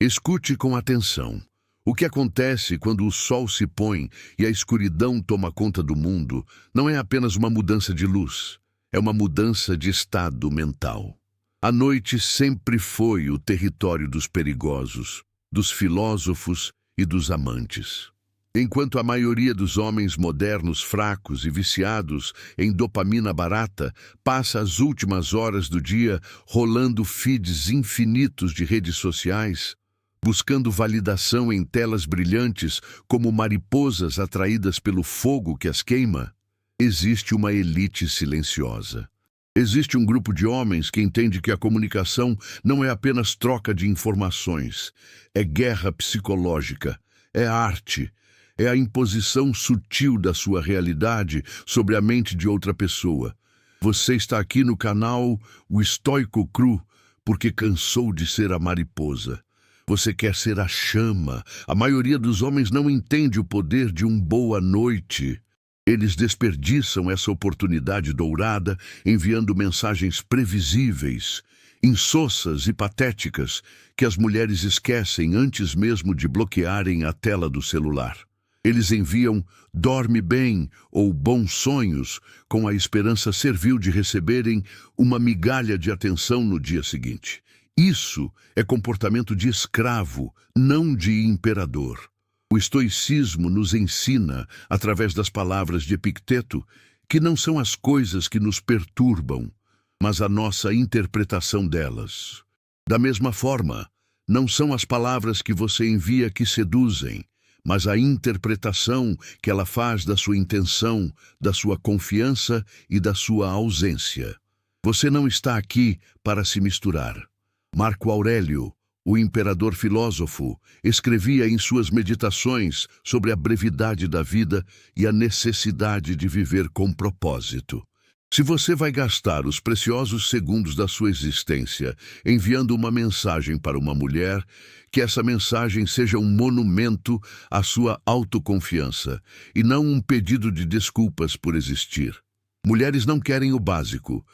Escute com atenção. O que acontece quando o sol se põe e a escuridão toma conta do mundo não é apenas uma mudança de luz, é uma mudança de estado mental. A noite sempre foi o território dos perigosos, dos filósofos e dos amantes. Enquanto a maioria dos homens modernos fracos e viciados em dopamina barata passa as últimas horas do dia rolando feeds infinitos de redes sociais, buscando validação em telas brilhantes como mariposas atraídas pelo fogo que as queima, existe uma elite silenciosa. Existe um grupo de homens que entende que a comunicação não é apenas troca de informações, é guerra psicológica, é arte, é a imposição sutil da sua realidade sobre a mente de outra pessoa. Você está aqui no canal O Estoico Cru porque cansou de ser a mariposa. Você quer ser a chama. A maioria dos homens não entende o poder de um boa noite. Eles desperdiçam essa oportunidade dourada enviando mensagens previsíveis, insossas e patéticas que as mulheres esquecem antes mesmo de bloquearem a tela do celular. Eles enviam "dorme bem" ou "bons sonhos" com a esperança servil de receberem uma migalha de atenção no dia seguinte. Isso é comportamento de escravo, não de imperador. O estoicismo nos ensina, através das palavras de Epicteto, que não são as coisas que nos perturbam, mas a nossa interpretação delas. Da mesma forma, não são as palavras que você envia que seduzem, mas a interpretação que ela faz da sua intenção, da sua confiança e da sua ausência. Você não está aqui para se misturar. Marco Aurélio, o imperador filósofo, escrevia em suas meditações sobre a brevidade da vida e a necessidade de viver com propósito. Se você vai gastar os preciosos segundos da sua existência enviando uma mensagem para uma mulher, que essa mensagem seja um monumento à sua autoconfiança e não um pedido de desculpas por existir. Mulheres não querem o básico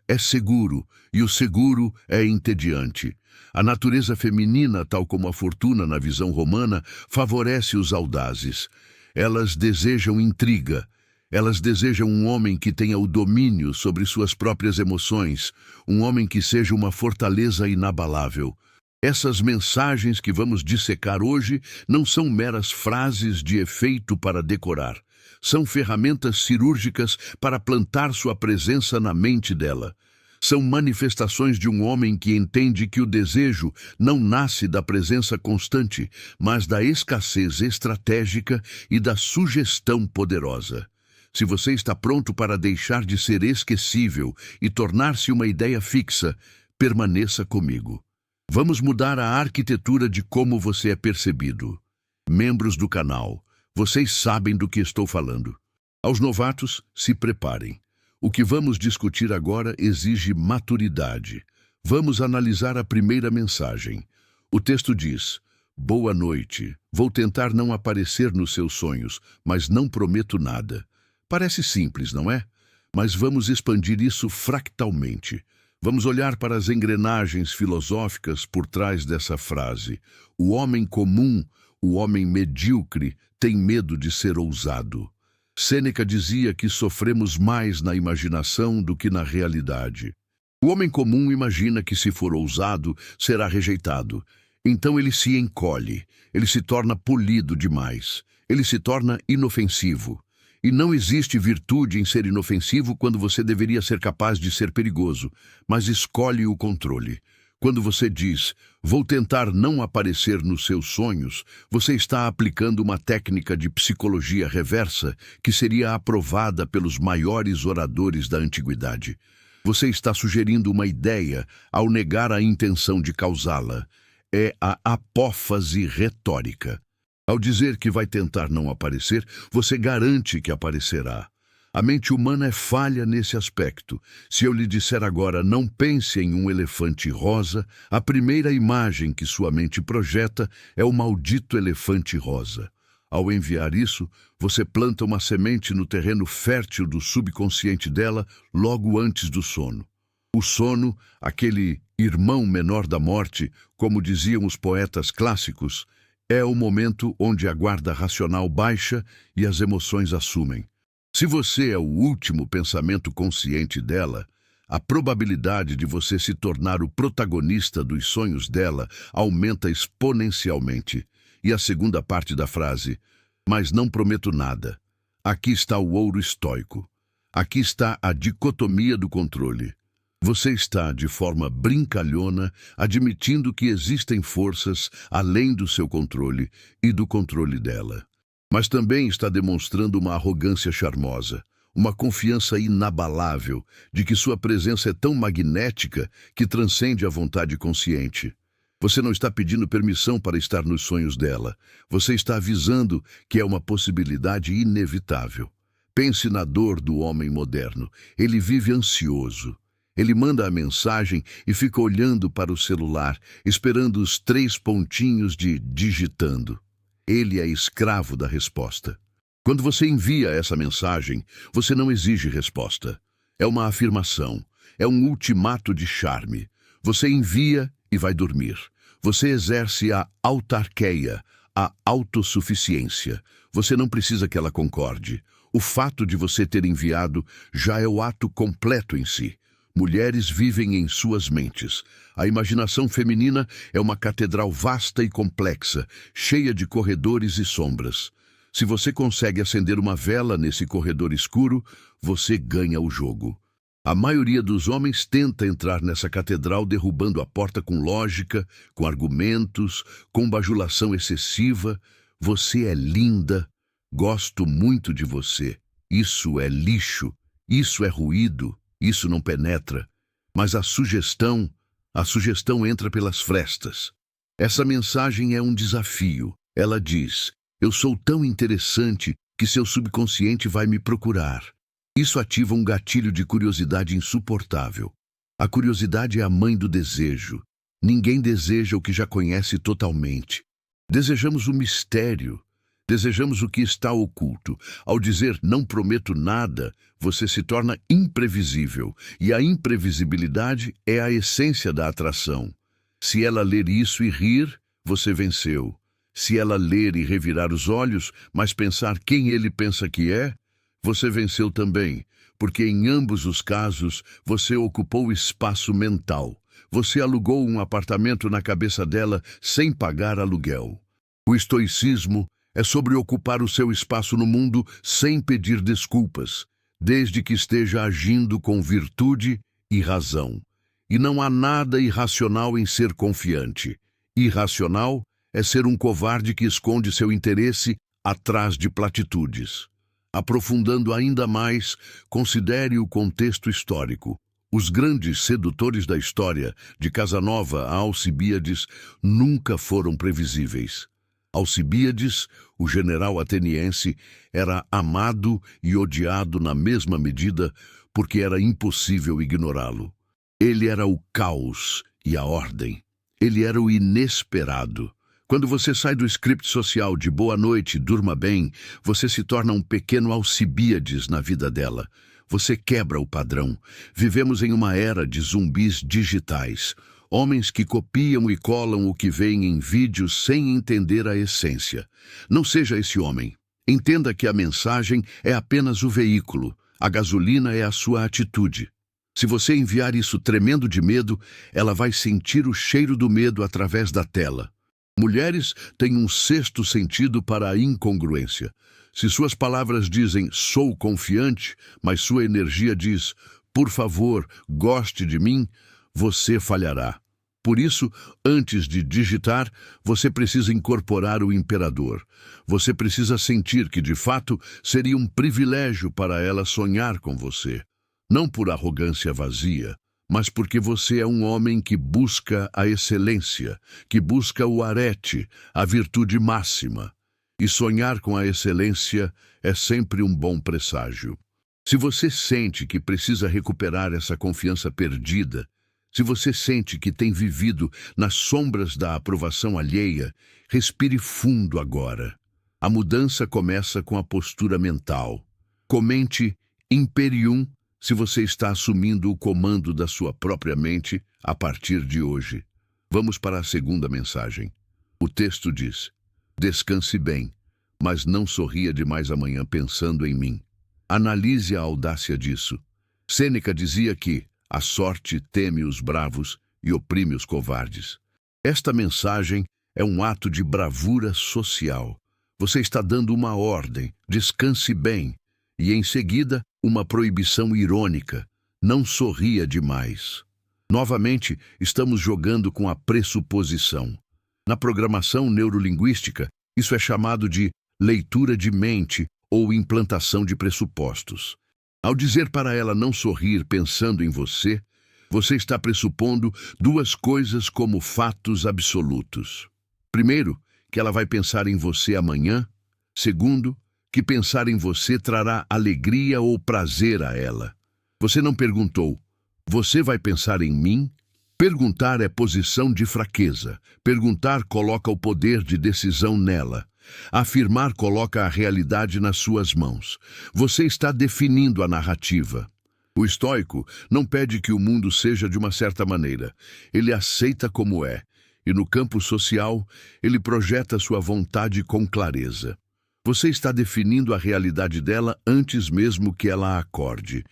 é seguro e o seguro é entediante. A natureza feminina, tal como a fortuna na visão romana, favorece os audazes. Elas desejam intriga. Elas desejam um homem que tenha o domínio sobre suas próprias emoções, um homem que seja uma fortaleza inabalável. Essas mensagens que vamos dissecar hoje não são meras frases de efeito para decorar. São ferramentas cirúrgicas para plantar sua presença na mente dela. São manifestações de um homem que entende que o desejo não nasce da presença constante, mas da escassez estratégica e da sugestão poderosa. Se você está pronto para deixar de ser esquecível e tornar-se uma ideia fixa, permaneça comigo. Vamos mudar a arquitetura de como você é percebido. Membros do canal, vocês sabem do que estou falando. Aos novatos, se preparem. O que vamos discutir agora exige maturidade. Vamos analisar a primeira mensagem. O texto diz: "Boa noite. Vou tentar não aparecer nos seus sonhos, mas não prometo nada." Parece simples, não é? Mas vamos expandir isso fractalmente. Vamos olhar para as engrenagens filosóficas por trás dessa frase. O homem comum, o homem medíocre, tem medo de ser ousado. Sêneca dizia que sofremos mais na imaginação do que na realidade. O homem comum imagina que, se for ousado, será rejeitado. Então ele se encolhe, ele se torna polido demais, ele se torna inofensivo. E não existe virtude em ser inofensivo quando você deveria ser capaz de ser perigoso, mas escolhe o controle. Quando você diz, "Vou tentar não aparecer nos seus sonhos", você está aplicando uma técnica de psicologia reversa que seria aprovada pelos maiores oradores da antiguidade. Você está sugerindo uma ideia ao negar a intenção de causá-la. É a apófase retórica. Ao dizer que vai tentar não aparecer, você garante que aparecerá. A mente humana é falha nesse aspecto. Se eu lhe disser agora, não pense em um elefante rosa, a primeira imagem que sua mente projeta é o maldito elefante rosa. Ao enviar isso, você planta uma semente no terreno fértil do subconsciente dela logo antes do sono. O sono, aquele irmão menor da morte, como diziam os poetas clássicos, é o momento onde a guarda racional baixa e as emoções assumem. Se você é o último pensamento consciente dela, a probabilidade de você se tornar o protagonista dos sonhos dela aumenta exponencialmente. E a segunda parte da frase, mas não prometo nada. Aqui está o ouro estoico. Aqui está a dicotomia do controle. Você está, de forma brincalhona, admitindo que existem forças além do seu controle e do controle dela. Mas também está demonstrando uma arrogância charmosa, uma confiança inabalável de que sua presença é tão magnética que transcende a vontade consciente. Você não está pedindo permissão para estar nos sonhos dela. Você está avisando que é uma possibilidade inevitável. Pense na dor do homem moderno. Ele vive ansioso. Ele manda a mensagem e fica olhando para o celular, esperando os 3 pontinhos de digitando. Ele é escravo da resposta. Quando você envia essa mensagem, você não exige resposta. É uma afirmação. É um ultimato de charme. Você envia e vai dormir. Você exerce a autarqueia, a autossuficiência. Você não precisa que ela concorde. O fato de você ter enviado já é o ato completo em si. Mulheres vivem em suas mentes. A imaginação feminina é uma catedral vasta e complexa, cheia de corredores e sombras. Se você consegue acender uma vela nesse corredor escuro, você ganha o jogo. A maioria dos homens tenta entrar nessa catedral derrubando a porta com lógica, com argumentos, com bajulação excessiva. Você é linda. Gosto muito de você. Isso é lixo. Isso é ruído. Isso não penetra, mas a sugestão entra pelas frestas. Essa mensagem é um desafio. Ela diz, eu sou tão interessante que seu subconsciente vai me procurar. Isso ativa um gatilho de curiosidade insuportável. A curiosidade é a mãe do desejo. Ninguém deseja o que já conhece totalmente. Desejamos o mistério. Desejamos o que está oculto. Ao dizer não prometo nada, você se torna imprevisível. E a imprevisibilidade é a essência da atração. Se ela ler isso e rir, você venceu. Se ela ler e revirar os olhos, mas pensar quem ele pensa que é, você venceu também. Porque em ambos os casos, você ocupou espaço mental. Você alugou um apartamento na cabeça dela sem pagar aluguel. O estoicismo é sobre ocupar o seu espaço no mundo sem pedir desculpas, desde que esteja agindo com virtude e razão. E não há nada irracional em ser confiante. Irracional é ser um covarde que esconde seu interesse atrás de platitudes. Aprofundando ainda mais, considere o contexto histórico. Os grandes sedutores da história, de Casanova a Alcibíades, nunca foram previsíveis. Alcibíades, o general ateniense, era amado e odiado na mesma medida porque era impossível ignorá-lo. Ele era o caos e a ordem. Ele era o inesperado. Quando você sai do script social de boa noite, durma bem, você se torna um pequeno Alcibíades na vida dela. Você quebra o padrão. Vivemos em uma era de zumbis digitais. Homens que copiam e colam o que veem em vídeos sem entender a essência. Não seja esse homem. Entenda que a mensagem é apenas o veículo. A gasolina é a sua atitude. Se você enviar isso tremendo de medo, ela vai sentir o cheiro do medo através da tela. Mulheres têm um sexto sentido para a incongruência. Se suas palavras dizem sou confiante, mas sua energia diz por favor, goste de mim, você falhará. Por isso, antes de digitar, você precisa incorporar o imperador. Você precisa sentir que, de fato, seria um privilégio para ela sonhar com você. Não por arrogância vazia, mas porque você é um homem que busca a excelência, que busca o arete, a virtude máxima. E sonhar com a excelência é sempre um bom presságio. Se você sente que precisa recuperar essa confiança perdida, se você sente que tem vivido nas sombras da aprovação alheia, respire fundo agora. A mudança começa com a postura mental. Comente Imperium se você está assumindo o comando da sua própria mente a partir de hoje. Vamos para a segunda mensagem. O texto diz: descanse bem, mas não sorria demais amanhã pensando em mim. Analise a audácia disso. Sêneca dizia que a sorte teme os bravos e oprime os covardes. Esta mensagem é um ato de bravura social. Você está dando uma ordem: descanse bem, e em seguida uma proibição irônica: não sorria demais. Novamente, estamos jogando com a pressuposição. Na programação neurolinguística, isso é chamado de leitura de mente ou implantação de pressupostos. Ao dizer para ela não sorrir pensando em você, você está pressupondo duas coisas como fatos absolutos. Primeiro, que ela vai pensar em você amanhã. Segundo, que pensar em você trará alegria ou prazer a ela. Você não perguntou: você vai pensar em mim? Perguntar é posição de fraqueza. Perguntar coloca o poder de decisão nela. Afirmar coloca a realidade nas suas mãos. Você está definindo a narrativa. O estoico não pede que o mundo seja de uma certa maneira. Ele aceita como é. E no campo social, ele projeta sua vontade com clareza. Você está definindo a realidade dela antes mesmo que ela acorde.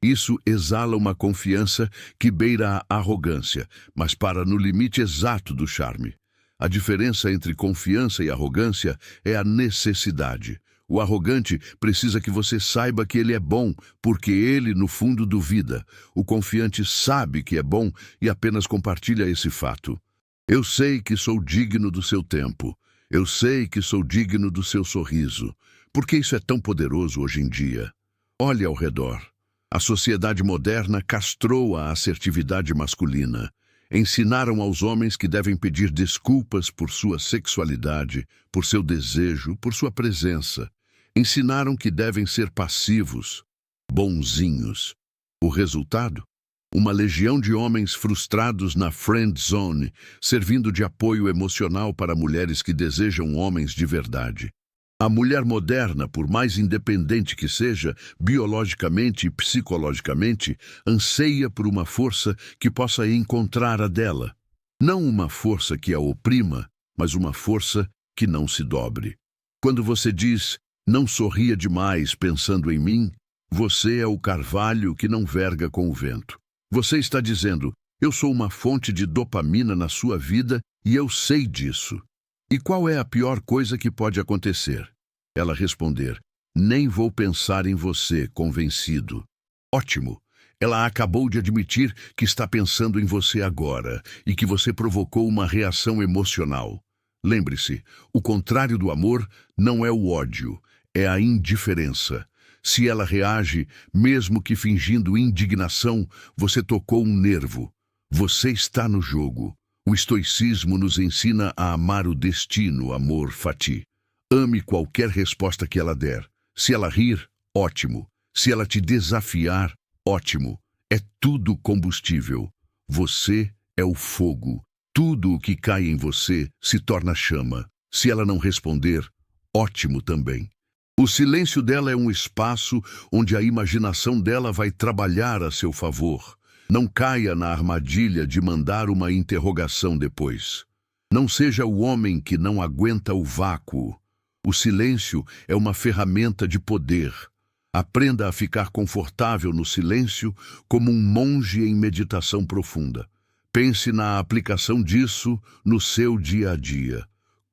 Isso exala uma confiança que beira a arrogância, mas para no limite exato do charme. A diferença entre confiança e arrogância é a necessidade. O arrogante precisa que você saiba que ele é bom, porque ele, no fundo, duvida. O confiante sabe que é bom e apenas compartilha esse fato. Eu sei que sou digno do seu tempo. Eu sei que sou digno do seu sorriso. Por que isso é tão poderoso hoje em dia? Olhe ao redor. A sociedade moderna castrou a assertividade masculina. Ensinaram aos homens que devem pedir desculpas por sua sexualidade, por seu desejo, por sua presença. Ensinaram que devem ser passivos, bonzinhos. O resultado? Uma legião de homens frustrados na friend zone, servindo de apoio emocional para mulheres que desejam homens de verdade. A mulher moderna, por mais independente que seja, biologicamente e psicologicamente, anseia por uma força que possa encontrar a dela. Não uma força que a oprima, mas uma força que não se dobre. Quando você diz: não sorria demais pensando em mim, você é o carvalho que não verga com o vento. Você está dizendo: eu sou uma fonte de dopamina na sua vida e eu sei disso. E qual é a pior coisa que pode acontecer? Ela responder: nem vou pensar em você, convencido. Ótimo! Ela acabou de admitir que está pensando em você agora e que você provocou uma reação emocional. Lembre-se, o contrário do amor não é o ódio, é a indiferença. Se ela reage, mesmo que fingindo indignação, você tocou um nervo. Você está no jogo. O estoicismo nos ensina a amar o destino, amor fati. Ame qualquer resposta que ela der. Se ela rir, ótimo. Se ela te desafiar, ótimo. É tudo combustível. Você é o fogo. Tudo o que cai em você se torna chama. Se ela não responder, ótimo também. O silêncio dela é um espaço onde a imaginação dela vai trabalhar a seu favor. Não caia na armadilha de mandar uma interrogação depois. Não seja o homem que não aguenta o vácuo. O silêncio é uma ferramenta de poder. Aprenda a ficar confortável no silêncio como um monge em meditação profunda. Pense na aplicação disso no seu dia a dia.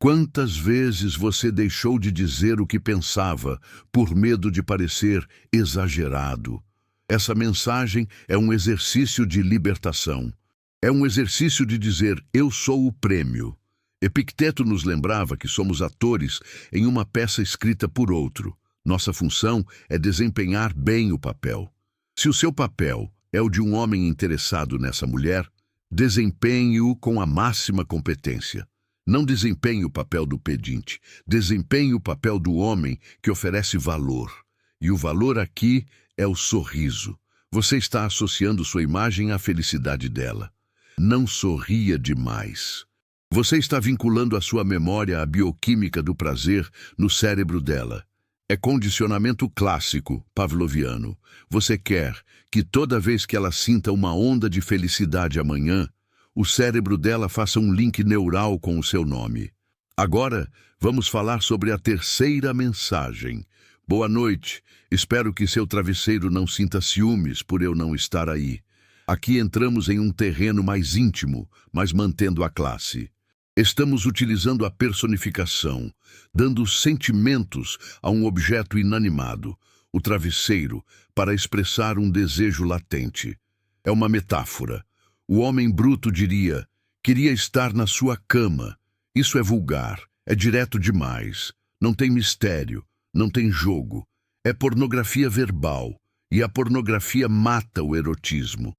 Quantas vezes você deixou de dizer o que pensava por medo de parecer exagerado? Essa mensagem é um exercício de libertação. É um exercício de dizer: eu sou o prêmio. Epicteto nos lembrava que somos atores em uma peça escrita por outro. Nossa função é desempenhar bem o papel. Se o seu papel é o de um homem interessado nessa mulher, desempenhe-o com a máxima competência. Não desempenhe o papel do pedinte, desempenhe o papel do homem que oferece valor. E o valor aqui é o sorriso. Você está associando sua imagem à felicidade dela. Não sorria demais. Você está vinculando a sua memória à bioquímica do prazer no cérebro dela. É condicionamento clássico, pavloviano. Você quer que toda vez que ela sinta uma onda de felicidade amanhã, o cérebro dela faça um link neural com o seu nome. Agora, vamos falar sobre a terceira mensagem. Boa noite. Espero que seu travesseiro não sinta ciúmes por eu não estar aí. Aqui entramos em um terreno mais íntimo, mas mantendo a classe. Estamos utilizando a personificação, dando sentimentos a um objeto inanimado, o travesseiro, para expressar um desejo latente. É uma metáfora. O homem bruto diria: queria estar na sua cama. Isso é vulgar, é direto demais. Não tem mistério, não tem jogo. É pornografia verbal, e a pornografia mata o erotismo.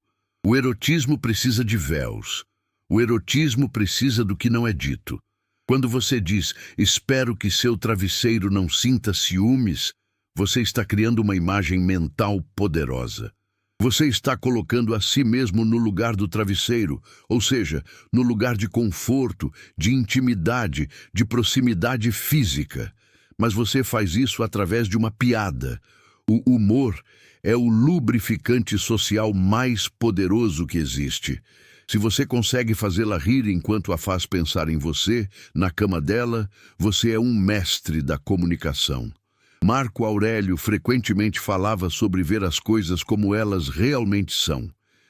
O erotismo precisa de véus. O erotismo precisa do que não é dito. Quando você diz, espero que seu travesseiro não sinta ciúmes, você está criando uma imagem mental poderosa. Você está colocando a si mesmo no lugar do travesseiro, ou seja, no lugar de conforto, de intimidade, de proximidade física. Mas você faz isso através de uma piada. O humor é o lubrificante social mais poderoso que existe. Se você consegue fazê-la rir enquanto a faz pensar em você, na cama dela, você é um mestre da comunicação. Marco Aurélio frequentemente falava sobre ver as coisas como elas realmente são.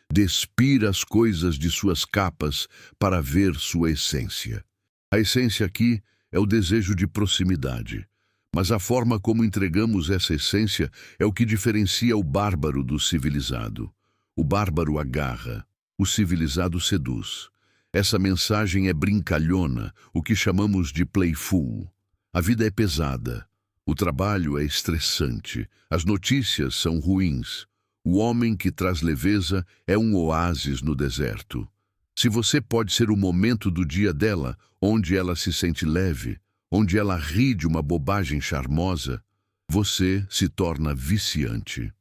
Despir as coisas de suas capas para ver sua essência. A essência aqui é o desejo de proximidade. Mas a forma como entregamos essa essência é o que diferencia o bárbaro do civilizado. O bárbaro agarra, o civilizado seduz. Essa mensagem é brincalhona, o que chamamos de playful. A vida é pesada, o trabalho é estressante, as notícias são ruins. O homem que traz leveza é um oásis no deserto. Se você pode ser o momento do dia dela, onde ela se sente leve, onde ela ri de uma bobagem charmosa, você se torna viciante.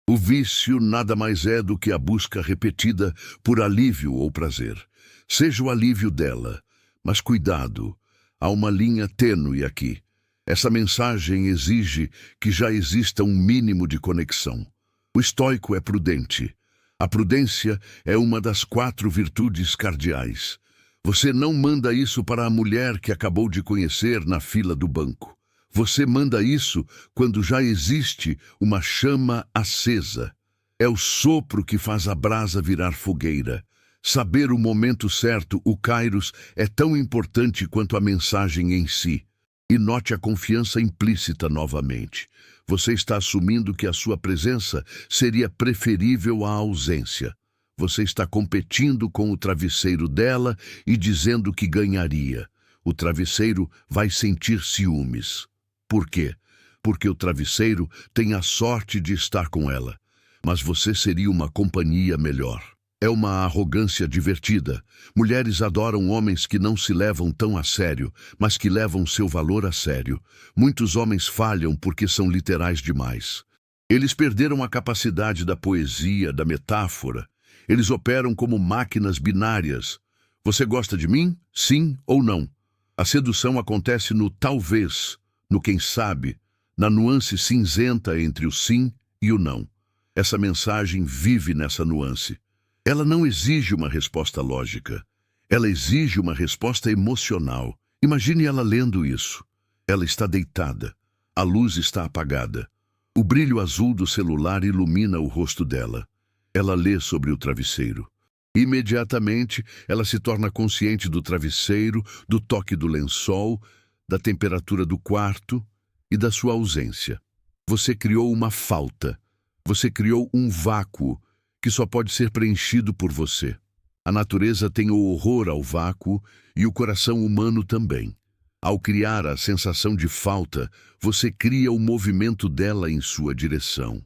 O vício nada mais é do que a busca repetida por alívio ou prazer. Seja o alívio dela, mas cuidado, há uma linha tênue aqui. Essa mensagem exige que já exista um mínimo de conexão. O estoico é prudente. A prudência é uma das 4 virtudes cardeais. Você não manda isso para a mulher que acabou de conhecer na fila do banco. Você manda isso quando já existe uma chama acesa. É o sopro que faz a brasa virar fogueira. Saber o momento certo, o kairos, é tão importante quanto a mensagem em si. E note a confiança implícita novamente. Você está assumindo que a sua presença seria preferível à ausência. Você está competindo com o travesseiro dela e dizendo que ganharia. O travesseiro vai sentir ciúmes. Por quê? Porque o travesseiro tem a sorte de estar com ela. Mas você seria uma companhia melhor. É uma arrogância divertida. Mulheres adoram homens que não se levam tão a sério, mas que levam seu valor a sério. Muitos homens falham porque são literais demais. Eles perderam a capacidade da poesia, da metáfora. Eles operam como máquinas binárias. Você gosta de mim? Sim ou não? A sedução acontece no talvez, no quem sabe, na nuance cinzenta entre o sim e o não. Essa mensagem vive nessa nuance. Ela não exige uma resposta lógica. Ela exige uma resposta emocional. Imagine ela lendo isso. Ela está deitada. A luz está apagada. O brilho azul do celular ilumina o rosto dela. Ela lê sobre o travesseiro. Imediatamente, ela se torna consciente do travesseiro, do toque do lençol, da temperatura do quarto e da sua ausência. Você criou uma falta. Você criou um vácuo que só pode ser preenchido por você. A natureza tem o horror ao vácuo e o coração humano também. Ao criar a sensação de falta, você cria o movimento dela em sua direção.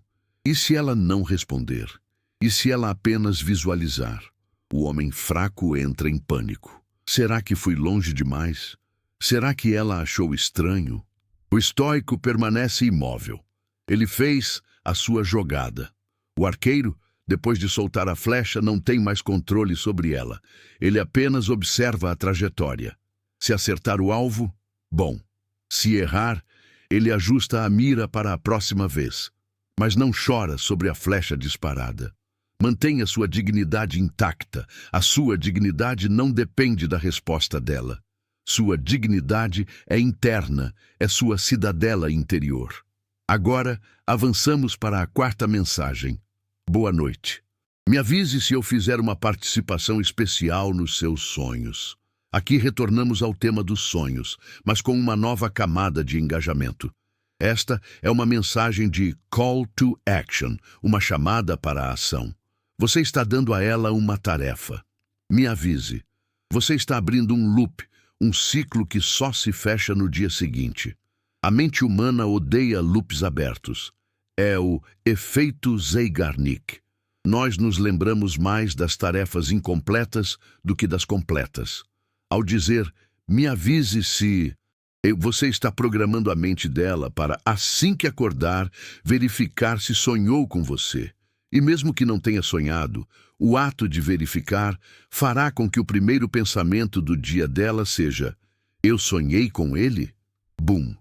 E se ela não responder? E se ela apenas visualizar? O homem fraco entra em pânico. Será que fui longe demais? Será que ela achou estranho? O estoico permanece imóvel. Ele fez a sua jogada. O arqueiro, depois de soltar a flecha, não tem mais controle sobre ela. Ele apenas observa a trajetória. Se acertar o alvo, bom. Se errar, Ele ajusta a mira para a próxima vez, mas não chora sobre a flecha disparada. Mantenha sua dignidade intacta. A sua dignidade não depende da resposta dela. Sua dignidade é interna, é sua cidadela interior. Agora, avançamos para a quarta mensagem. Boa noite. Me avise se eu fizer uma participação especial nos seus sonhos. Aqui retornamos ao tema dos sonhos, mas com uma nova camada de engajamento. Esta é uma mensagem de call to action, uma chamada para a ação. Você está dando a ela uma tarefa. Me avise. Você está abrindo um loop, um ciclo que só se fecha no dia seguinte. A mente humana odeia loops abertos. É o efeito Zeigarnik. Nós nos lembramos mais das tarefas incompletas do que das completas. Ao dizer, me avise se... Você está programando a mente dela para, assim que acordar, verificar se sonhou com você. E mesmo que não tenha sonhado, o ato de verificar fará com que o primeiro pensamento do dia dela seja: eu sonhei com ele? Bum!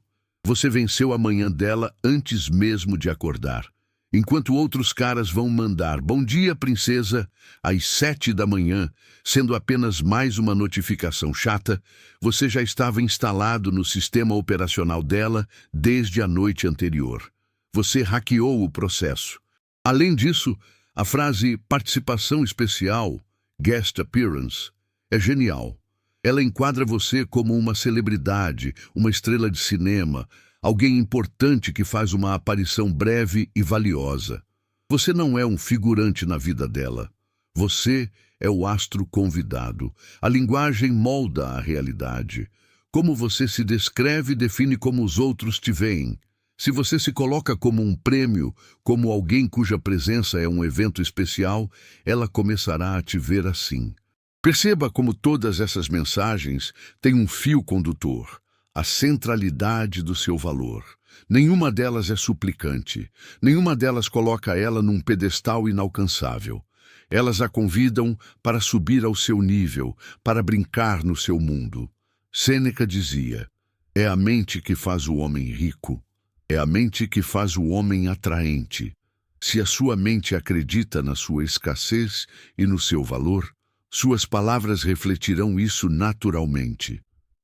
Você venceu a manhã dela antes mesmo de acordar. Enquanto outros caras vão mandar bom dia, princesa, às 7 da manhã, sendo apenas mais uma notificação chata, você já estava instalado no sistema operacional dela desde a noite anterior. Você hackeou o processo. Além disso, a frase participação especial, guest appearance, é genial. Ela enquadra você como uma celebridade, uma estrela de cinema, alguém importante que faz uma aparição breve e valiosa. Você não é um figurante na vida dela. Você é o astro convidado. A linguagem molda a realidade. Como você se descreve define como os outros te veem. Se você se coloca como um prêmio, como alguém cuja presença é um evento especial, ela começará a te ver assim. Perceba como todas essas mensagens têm um fio condutor, a centralidade do seu valor. Nenhuma delas é suplicante, nenhuma delas coloca ela num pedestal inalcançável. Elas a convidam para subir ao seu nível, para brincar no seu mundo. Sêneca dizia, é a mente que faz o homem rico. É a mente que faz o homem atraente. Se a sua mente acredita na sua escassez e no seu valor, suas palavras refletirão isso naturalmente.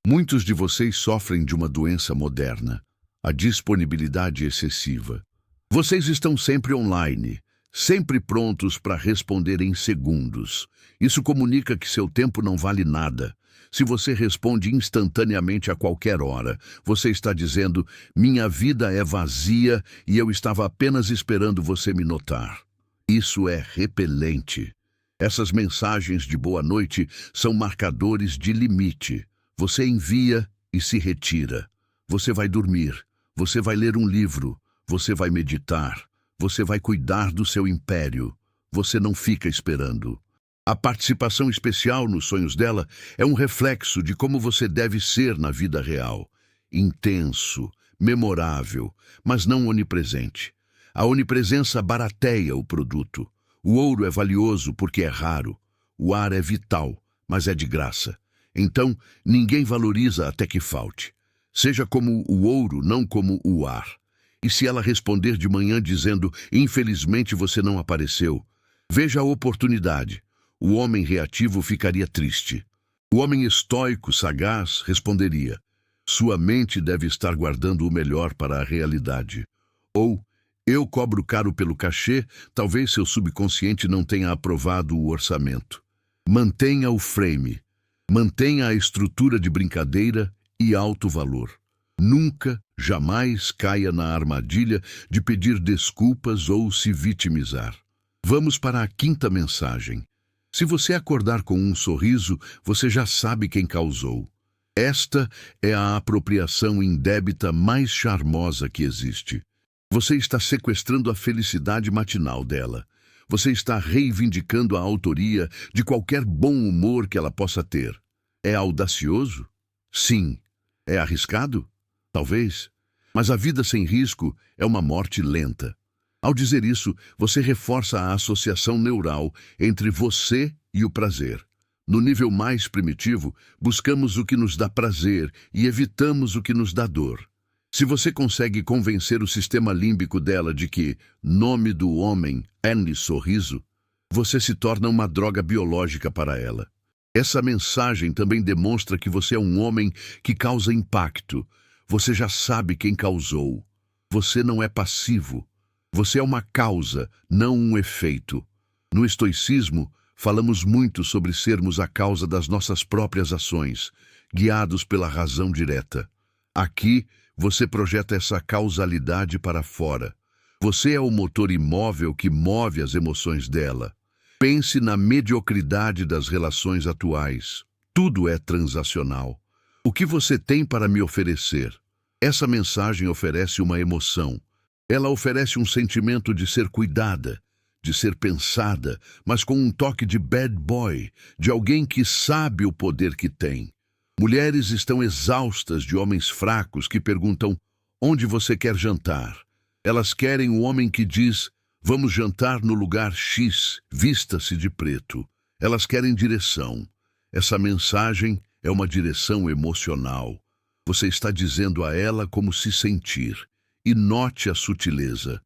Muitos de vocês sofrem de uma doença moderna, a disponibilidade excessiva. Vocês estão sempre online, sempre prontos para responder em segundos. Isso comunica que seu tempo não vale nada. Se você responde instantaneamente a qualquer hora, você está dizendo, minha vida é vazia e eu estava apenas esperando você me notar. Isso é repelente. Essas mensagens de boa noite são marcadores de limite. Você envia e se retira. Você vai dormir, você vai ler um livro, você vai meditar, você vai cuidar do seu império. Você não fica esperando. A participação especial nos sonhos dela é um reflexo de como você deve ser na vida real. Intenso, memorável, mas não onipresente. A onipresença barateia o produto. O ouro é valioso porque é raro. O ar é vital, mas é de graça. Então, ninguém valoriza até que falte. Seja como o ouro, não como o ar. E se ela responder de manhã dizendo, infelizmente você não apareceu, veja a oportunidade. O homem reativo ficaria triste. O homem estoico, sagaz, responderia, sua mente deve estar guardando o melhor para a realidade. Ou, eu cobro caro pelo cachê, talvez seu subconsciente não tenha aprovado o orçamento. Mantenha o frame. Mantenha a estrutura de brincadeira e alto valor. Nunca, jamais caia na armadilha de pedir desculpas ou se vitimizar. Vamos para a quinta mensagem. Se você acordar com um sorriso, você já sabe quem causou. Esta é a apropriação indébita mais charmosa que existe. Você está sequestrando a felicidade matinal dela. Você está reivindicando a autoria de qualquer bom humor que ela possa ter. É audacioso? Sim. É arriscado? Talvez. Mas a vida sem risco é uma morte lenta. Ao dizer isso, você reforça a associação neural entre você e o prazer. No nível mais primitivo, buscamos o que nos dá prazer e evitamos o que nos dá dor. Se você consegue convencer o sistema límbico dela de que nome do homem é sorriso, você se torna uma droga biológica para ela. Essa mensagem também demonstra que você é um homem que causa impacto. Você já sabe quem causou. Você não é passivo. Você é uma causa, não um efeito. No estoicismo, falamos muito sobre sermos a causa das nossas próprias ações, guiados pela razão direta. Aqui, você projeta essa causalidade para fora. Você é o motor imóvel que move as emoções dela. Pense na mediocridade das relações atuais. Tudo é transacional. O que você tem para me oferecer? Essa mensagem oferece uma emoção. Ela oferece um sentimento de ser cuidada, de ser pensada, mas com um toque de bad boy, de alguém que sabe o poder que tem. Mulheres estão exaustas de homens fracos que perguntam: onde você quer jantar? Elas querem um homem que diz: vamos jantar no lugar X, vista-se de preto. Elas querem direção. Essa mensagem é uma direção emocional. Você está dizendo a ela como se sentir. E note a sutileza.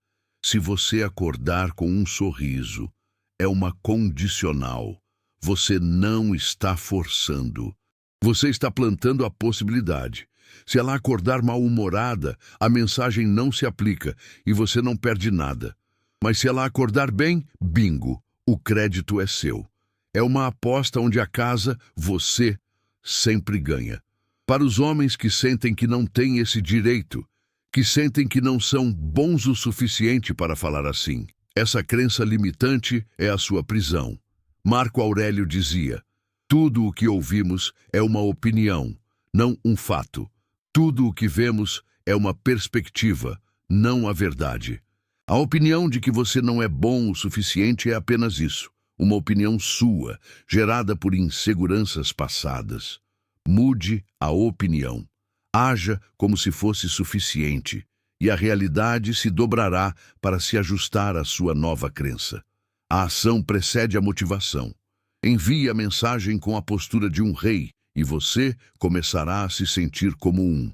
Se você acordar com um sorriso, é uma condicional. Você não está forçando. Você está plantando a possibilidade. Se ela acordar mal-humorada, a mensagem não se aplica e você não perde nada. Mas se ela acordar bem, bingo, o crédito é seu. É uma aposta onde a casa, você, sempre ganha. Para os homens que sentem que não têm esse direito, que sentem que não são bons o suficiente para falar assim, essa crença limitante é a sua prisão. Marco Aurélio dizia: tudo o que ouvimos é uma opinião, não um fato. Tudo o que vemos é uma perspectiva, não a verdade. A opinião de que você não é bom o suficiente é apenas isso, uma opinião sua, gerada por inseguranças passadas. Mude a opinião. Haja como se fosse suficiente, e a realidade se dobrará para se ajustar à sua nova crença. A ação precede a motivação. Envie a mensagem com a postura de um rei, e você começará a se sentir como um.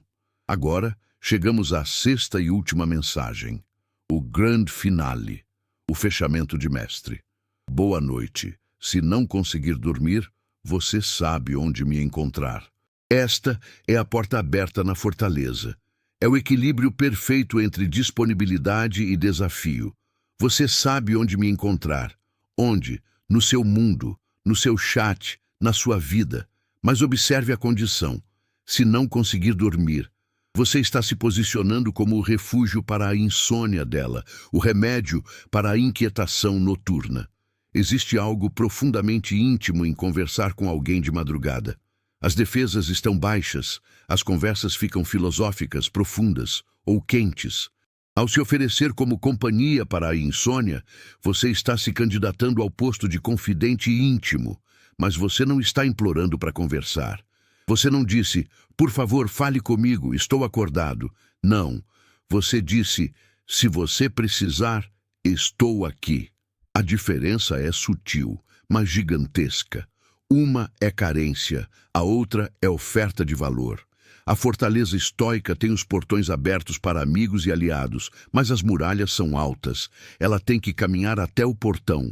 Agora, chegamos à sexta e última mensagem. O grande finale, o fechamento de mestre. Boa noite. Se não conseguir dormir, você sabe onde me encontrar. Esta é a porta aberta na fortaleza. É o equilíbrio perfeito entre disponibilidade e desafio. Você sabe onde me encontrar. Onde? No seu mundo, no seu chat, na sua vida. Mas observe a condição. Se não conseguir dormir, você está se posicionando como o refúgio para a insônia dela, o remédio para a inquietação noturna. Existe algo profundamente íntimo em conversar com alguém de madrugada. As defesas estão baixas, as conversas ficam filosóficas, profundas ou quentes. Ao se oferecer como companhia para a insônia, você está se candidatando ao posto de confidente íntimo, mas você não está implorando para conversar. Você não disse: por favor, fale comigo, estou acordado. Não. Você disse: se você precisar, estou aqui. A diferença é sutil, mas gigantesca. Uma é carência, a outra é oferta de valor. A fortaleza estoica tem os portões abertos para amigos e aliados, mas as muralhas são altas. Ela tem que caminhar até o portão.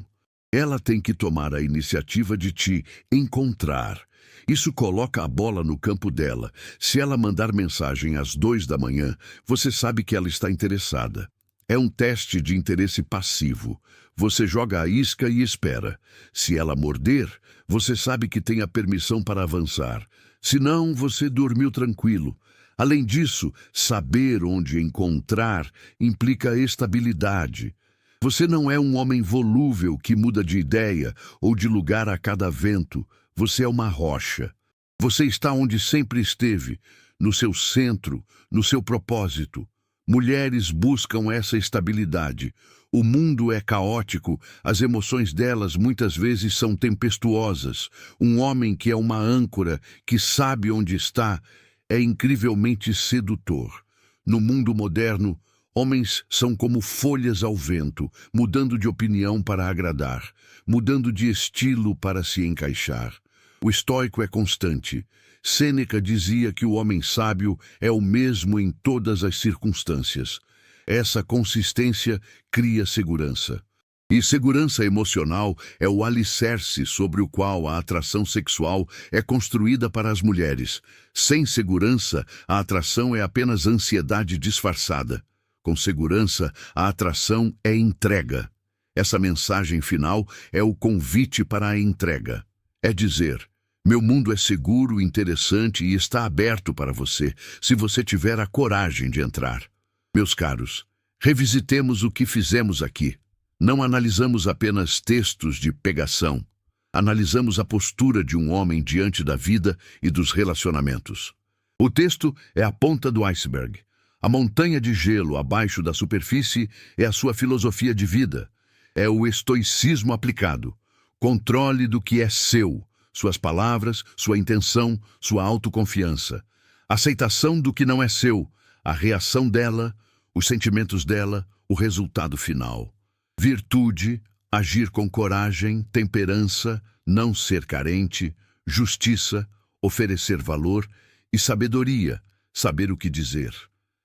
Ela tem que tomar a iniciativa de te encontrar. Isso coloca a bola no campo dela. Se ela mandar mensagem às 2 da manhã, você sabe que ela está interessada. É um teste de interesse passivo. Você joga a isca e espera. Se ela morder, você sabe que tem a permissão para avançar. Se não, você dormiu tranquilo. Além disso, saber onde encontrar implica estabilidade. Você não é um homem volúvel que muda de ideia ou de lugar a cada vento. Você é uma rocha. Você está onde sempre esteve, no seu centro, no seu propósito. Mulheres buscam essa estabilidade. O mundo é caótico, as emoções delas muitas vezes são tempestuosas. Um homem que é uma âncora, que sabe onde está, é incrivelmente sedutor. No mundo moderno, homens são como folhas ao vento, mudando de opinião para agradar, mudando de estilo para se encaixar. O estoico é constante. Sêneca dizia que o homem sábio é o mesmo em todas as circunstâncias. Essa consistência cria segurança. E segurança emocional é o alicerce sobre o qual a atração sexual é construída para as mulheres. Sem segurança, a atração é apenas ansiedade disfarçada. Com segurança, a atração é entrega. Essa mensagem final é o convite para a entrega. É dizer: meu mundo é seguro, interessante e está aberto para você, se você tiver a coragem de entrar. Meus caros, revisitemos o que fizemos aqui. Não analisamos apenas textos de pegação. Analisamos a postura de um homem diante da vida e dos relacionamentos. O texto é a ponta do iceberg. A montanha de gelo abaixo da superfície é a sua filosofia de vida. É o estoicismo aplicado. Controle do que é seu, suas palavras, sua intenção, sua autoconfiança. Aceitação do que não é seu, a reação dela, os sentimentos dela, o resultado final. Virtude, agir com coragem, temperança, não ser carente, justiça, oferecer valor e sabedoria, saber o que dizer.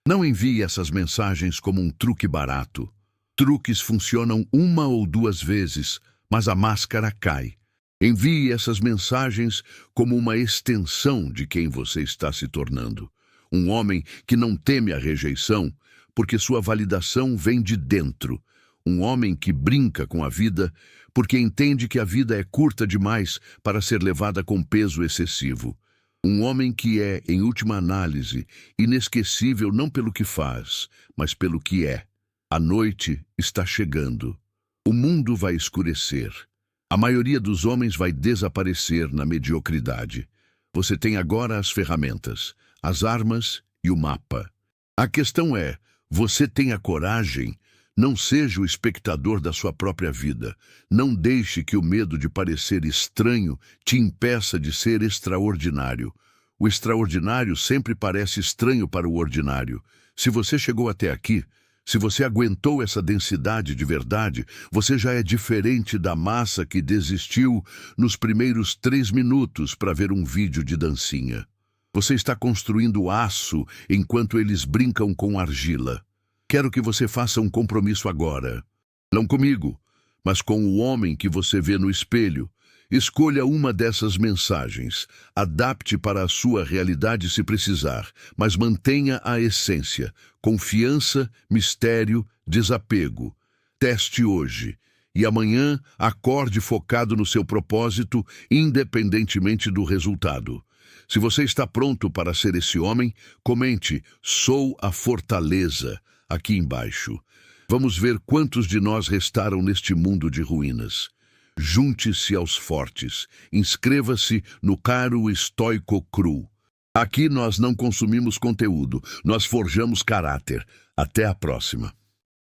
Não envie essas mensagens como um truque barato. Truques funcionam uma ou duas vezes, mas a máscara cai. Envie essas mensagens como uma extensão de quem você está se tornando. Um homem que não teme a rejeição, porque sua validação vem de dentro. Um homem que brinca com a vida, porque entende que a vida é curta demais para ser levada com peso excessivo. Um homem que é, em última análise, inesquecível não pelo que faz, mas pelo que é. A noite está chegando. O mundo vai escurecer. A maioria dos homens vai desaparecer na mediocridade. Você tem agora as ferramentas, as armas e o mapa. A questão é, você tem a coragem? Não seja o espectador da sua própria vida. Não deixe que o medo de parecer estranho te impeça de ser extraordinário. O extraordinário sempre parece estranho para o ordinário. Se você chegou até aqui, se você aguentou essa densidade de verdade, você já é diferente da massa que desistiu nos primeiros 3 minutos para ver um vídeo de dancinha. Você está construindo aço enquanto eles brincam com argila. Quero que você faça um compromisso agora. Não comigo, mas com o homem que você vê no espelho. Escolha uma dessas mensagens. Adapte para a sua realidade se precisar, mas mantenha a essência. Confiança, mistério, desapego. Teste hoje. E amanhã, acorde focado no seu propósito, independentemente do resultado. Se você está pronto para ser esse homem, comente "Sou a fortaleza" aqui embaixo. Vamos ver quantos de nós restaram neste mundo de ruínas. Junte-se aos fortes. Inscreva-se no Caro Estoico Cru. Aqui nós não consumimos conteúdo, nós forjamos caráter. Até a próxima.